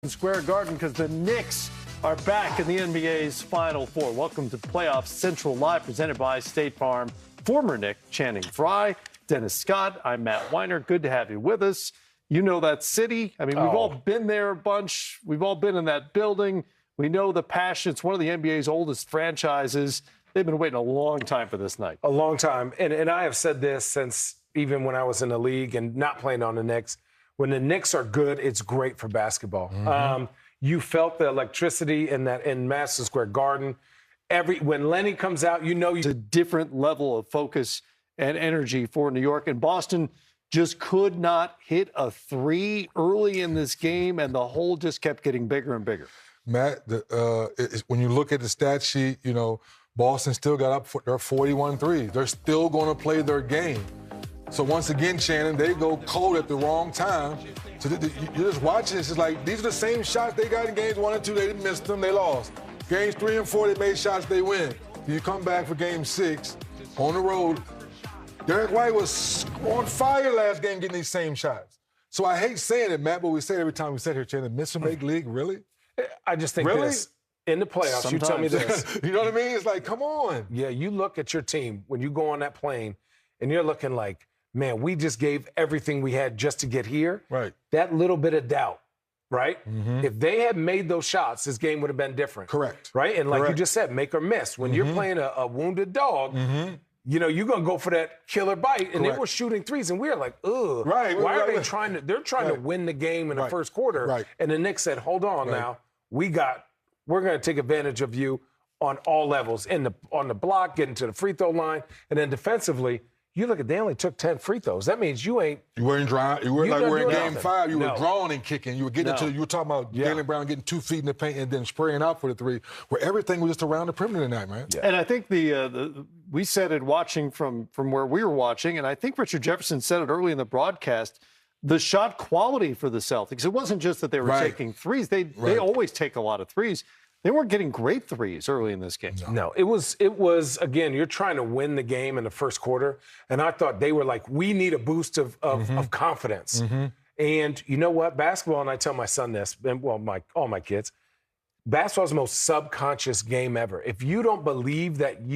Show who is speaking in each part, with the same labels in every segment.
Speaker 1: Madison Square Garden because the Knicks are back in the NBA's Final Four. Welcome to Playoff Central Live, presented by State Farm. Former Knick Channing Frye, Dennis Scott. I'm Matt Weiner. Good to have you with us. You know that city. I mean, we've all been there a bunch. We've all been in that building. We know the passion. It's one of the NBA's oldest franchises. They've been waiting a long time for this night.
Speaker 2: A long time. And I have said this since even when I was in the league and not playing on the Knicks. When the Knicks are good, it's great for basketball. Mm-hmm. You felt the electricity in Madison Square Garden. When Lenny comes out, you know.
Speaker 1: It's a different level of focus and energy for New York. And Boston just could not hit a three early in this game, and the hole just kept getting bigger and bigger.
Speaker 3: Matt, when you look at the stat sheet, you know, Boston still got up for their 41 threes. They're still going to play their game. So once again, Shannon, they go cold at the wrong time. So you're just watching. It's just like these are the same shots they got in games 1 and 2. They didn't miss them. They lost. Games 3 and 4, they made shots. They win. Then you come back for game 6 on the road. Derek White was on fire last game getting these same shots. So I hate saying it, Matt, but we say it every time we sit here, Shannon. Miss and make league, really?
Speaker 2: I just think this. In the playoffs, sometimes. You tell me this.
Speaker 3: You know what I mean? It's like, come on.
Speaker 2: Yeah, you look at your team when you go on that plane, and you're looking like, man, we just gave everything we had just to get here.
Speaker 3: Right.
Speaker 2: That little bit of doubt, right?
Speaker 3: Mm-hmm.
Speaker 2: If they had made those shots, this game would have been different.
Speaker 3: Correct.
Speaker 2: Right? And like
Speaker 3: Correct.
Speaker 2: you just said, make or miss. When you're playing a wounded dog, you know, you're going to go for that killer bite. And they were shooting threes, and we were like, ugh.
Speaker 3: Right.
Speaker 2: Why are they trying to – they're trying to win the game in the first quarter.
Speaker 3: Right.
Speaker 2: And the Knicks said, hold on now. We're going to take advantage of you on all levels, on the block, getting to the free throw line, and then defensively – you look at, they only took 10 free throws. That means you ain't.
Speaker 3: You weren't dry. You weren't like we're in game 5. You
Speaker 2: were
Speaker 3: drawing and kicking. You were getting you were talking about Jalen Brown getting 2 feet in the paint and then spraying out for the three, where everything was just around the perimeter tonight, man.
Speaker 1: Yeah. And I think we said it watching from where we were watching, and I think Richard Jefferson said it early in the broadcast, the shot quality for the Celtics. It wasn't just that they were taking threes. They always take a lot of threes. They weren't getting great threes early in this game.
Speaker 2: No, it was again, you're trying to win the game in the first quarter, and I thought they were like, we need a boost of confidence. And you know what? Basketball, and I tell my son this, and well, all my kids, basketball is the most subconscious game ever. If you don't believe that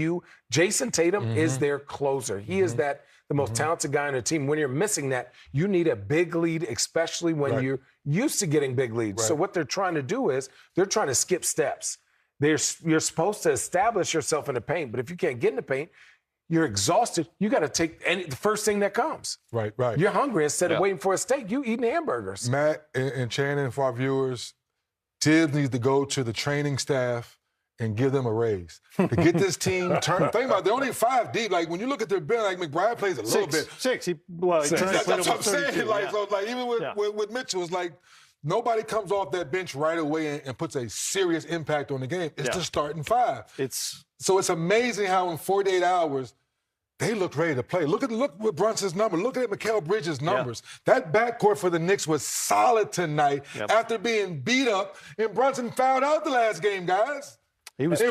Speaker 2: Jason Tatum is their closer. He is the most talented guy on the team. When you're missing that, you need a big lead, especially when you're used to getting big leads. So what they're trying to do is they're trying to skip steps. You're supposed to establish yourself in the paint, but if you can't get in the paint, you're exhausted. You got to take the first thing that comes.
Speaker 3: Right.
Speaker 2: You're hungry. Instead of waiting for a steak, you eating hamburgers.
Speaker 3: Matt and Shannon, for our viewers, Tibbs needs to go to the training staff and give them a raise to get this team turned. Think about it, they're only 5 deep. Like when you look at their bench, like McBride plays a little bit.
Speaker 1: 6.
Speaker 3: That's what I'm saying. Like even with Mitchell, it's like nobody comes off that bench right away and puts a serious impact on the game. It's the starting 5. So it's amazing how in 48 hours they looked ready to play. Look at Brunson's number. Look at Mikal Bridges' numbers. That backcourt for the Knicks was solid tonight after being beat up. And Brunson fouled out the last game, guys.
Speaker 1: He was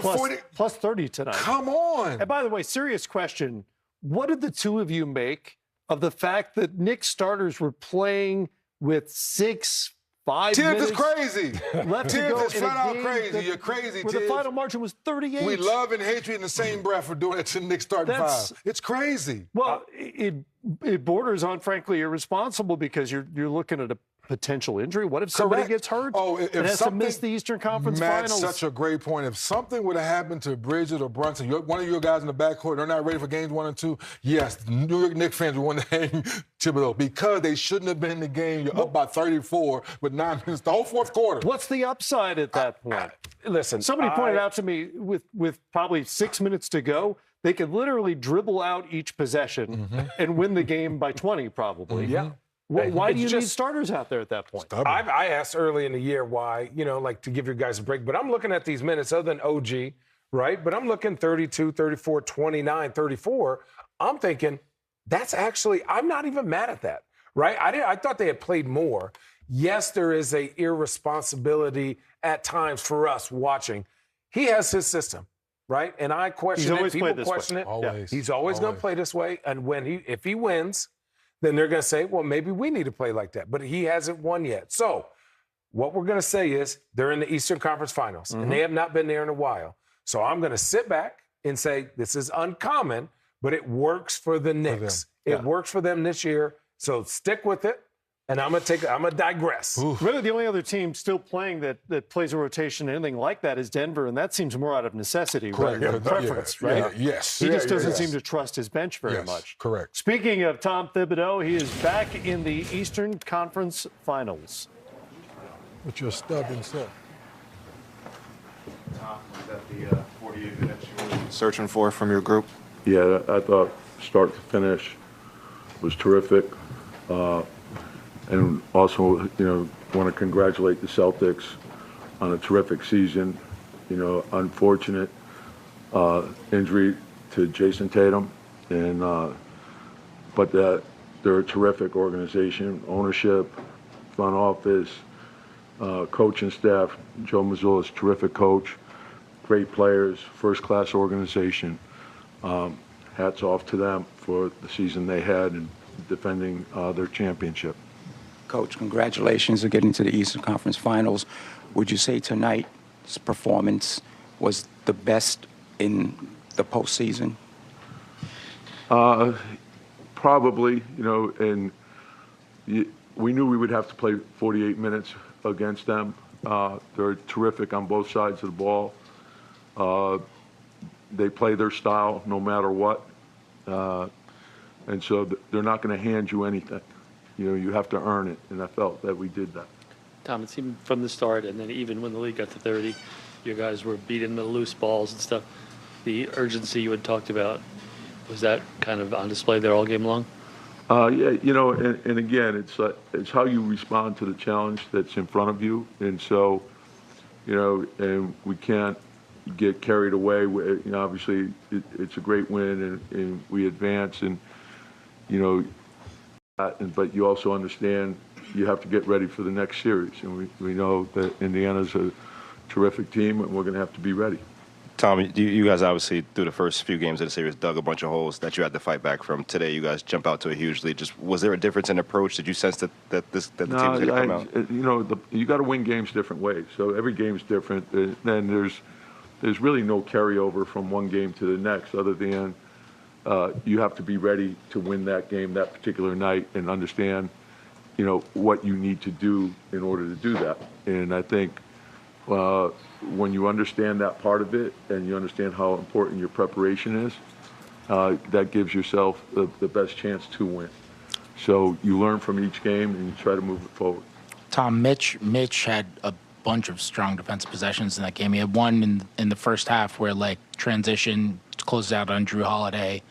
Speaker 1: plus 30 tonight.
Speaker 3: Come on.
Speaker 1: And by the way, serious question. What did the two of you make of the fact that Knicks starters were playing with 5
Speaker 3: Tibbs
Speaker 1: minutes
Speaker 3: is crazy.
Speaker 1: left to
Speaker 3: Tibbs
Speaker 1: go
Speaker 3: is flat out crazy. You're crazy,
Speaker 1: where
Speaker 3: Tibbs.
Speaker 1: the final margin was 38.
Speaker 3: We love and hate you in the same breath for doing it to the Knicks starting 5. It's crazy.
Speaker 1: Well, it borders on, frankly, irresponsible because you're looking at a potential injury. What if somebody gets hurt and has to miss the Eastern Conference Finals?
Speaker 3: That's such a great point. If something would have happened to Bridges or Brunson, one of your guys in the backcourt, they're not ready for games 1 and 2, yes, the New York Knicks fans would want to hang Thibodeau because they shouldn't have been in the game. You're up by 34 with 9 minutes, the whole fourth quarter.
Speaker 1: What's the upside at that point?
Speaker 2: Listen,
Speaker 1: somebody pointed out to me with probably 6 minutes to go, they could literally dribble out each possession and win the game by 20 probably.
Speaker 2: Yeah.
Speaker 1: Why do you need starters out there at that point?
Speaker 2: I asked early in the year why, like to give you guys a break. But I'm looking at these minutes other than OG, right? But I'm looking 32, 34, 29, 34. I'm thinking that's actually, I'm not even mad at that, right? I thought they had played more. Yes, there is a irresponsibility at times for us watching. He has his system, right? And I question it. People question it.
Speaker 3: Always.
Speaker 2: He's always going to play this way. And if he wins, then they're going to say, well, maybe we need to play like that. But he hasn't won yet. So what we're going to say is they're in the Eastern Conference Finals, and they have not been there in a while. So I'm going to sit back and say this is uncommon, but it works for the Knicks. It works for them this year. So stick with it. And I'm gonna digress.
Speaker 1: Oof. Really, the only other team still playing that plays a rotation, anything like that, is Denver, and that seems more out of necessity rather than preference, right?
Speaker 3: Yes.
Speaker 1: He just doesn't seem to trust his bench very much.
Speaker 3: Correct.
Speaker 1: Speaking of Tom Thibodeau, he is back in the Eastern Conference Finals.
Speaker 3: With your stubborn self.
Speaker 4: Tom, was that the 48 minutes you were searching for from your group?
Speaker 5: Yeah, I thought start to finish was terrific. And also, want to congratulate the Celtics on a terrific season. Unfortunate injury to Jason Tatum, but they're a terrific organization, ownership, front office, coaching staff. Joe Mazzulla's terrific coach, great players, first-class organization. Hats off to them for the season they had and defending their championship.
Speaker 6: Coach, congratulations on getting to the Eastern Conference Finals. Would you say tonight's performance was the best in the postseason?
Speaker 5: Probably, and we knew we would have to play 48 minutes against them. They're terrific on both sides of the ball. They play their style no matter what. And so they're not going to hand you anything. You have to earn it, and I felt that we did that.
Speaker 7: Tom, it seemed from the start, and then even when the league got to 30, you guys were beating the loose balls and stuff. The urgency you had talked about, was that kind of on display there all game long?
Speaker 5: Yeah, and again, it's how you respond to the challenge that's in front of you. And so, and we can't get carried away. Obviously, it's a great win, and we advance, and, but you also understand you have to get ready for the next series. And we know that Indiana's a terrific team, and we're going to have to be ready.
Speaker 4: Tom, you guys obviously, through the first few games of the series, dug a bunch of holes that you had to fight back from. Today, you guys jump out to a huge lead. Just was there a difference in approach? Did you sense that the team was going to come out?
Speaker 5: You got to win games different ways. So every game's different. Then there's really no carryover from one game to the next, other than you have to be ready to win that game that particular night and understand, what you need to do in order to do that. And I think when you understand that part of it and you understand how important your preparation is, that gives yourself the best chance to win. So you learn from each game and you try to move it forward.
Speaker 8: Tom, Mitch had a bunch of strong defensive possessions in that game. He had one in the first half where, transition closes out on Drew Holiday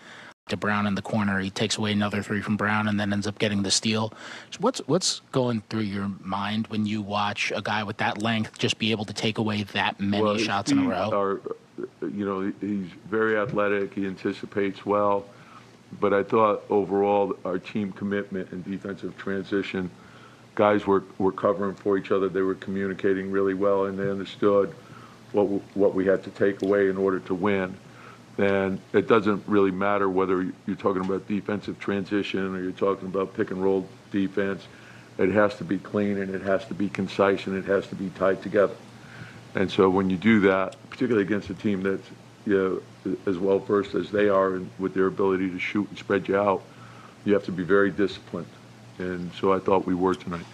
Speaker 8: to Brown in the corner. He takes away another three from Brown and then ends up getting the steal. So what's going through your mind when you watch a guy with that length just be able to take away that many shots in a row?
Speaker 5: He's very athletic. He anticipates well. But I thought overall our team commitment and defensive transition, guys were covering for each other. They were communicating really well, and they understood what we had to take away in order to win. And it doesn't really matter whether you're talking about defensive transition or you're talking about pick and roll defense. It has to be clean, and it has to be concise, and it has to be tied together. And so when you do that, particularly against a team that's as well versed as they are and with their ability to shoot and spread you out, you have to be very disciplined. And so I thought we were tonight.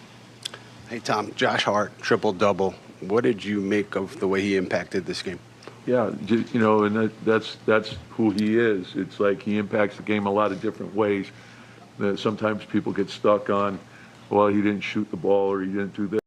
Speaker 9: Hey, Tom, Josh Hart, triple-double. What did you make of the way he impacted this game?
Speaker 5: Yeah, and that's who he is. It's like he impacts the game a lot of different ways. Sometimes people get stuck on, well, he didn't shoot the ball or he didn't do this.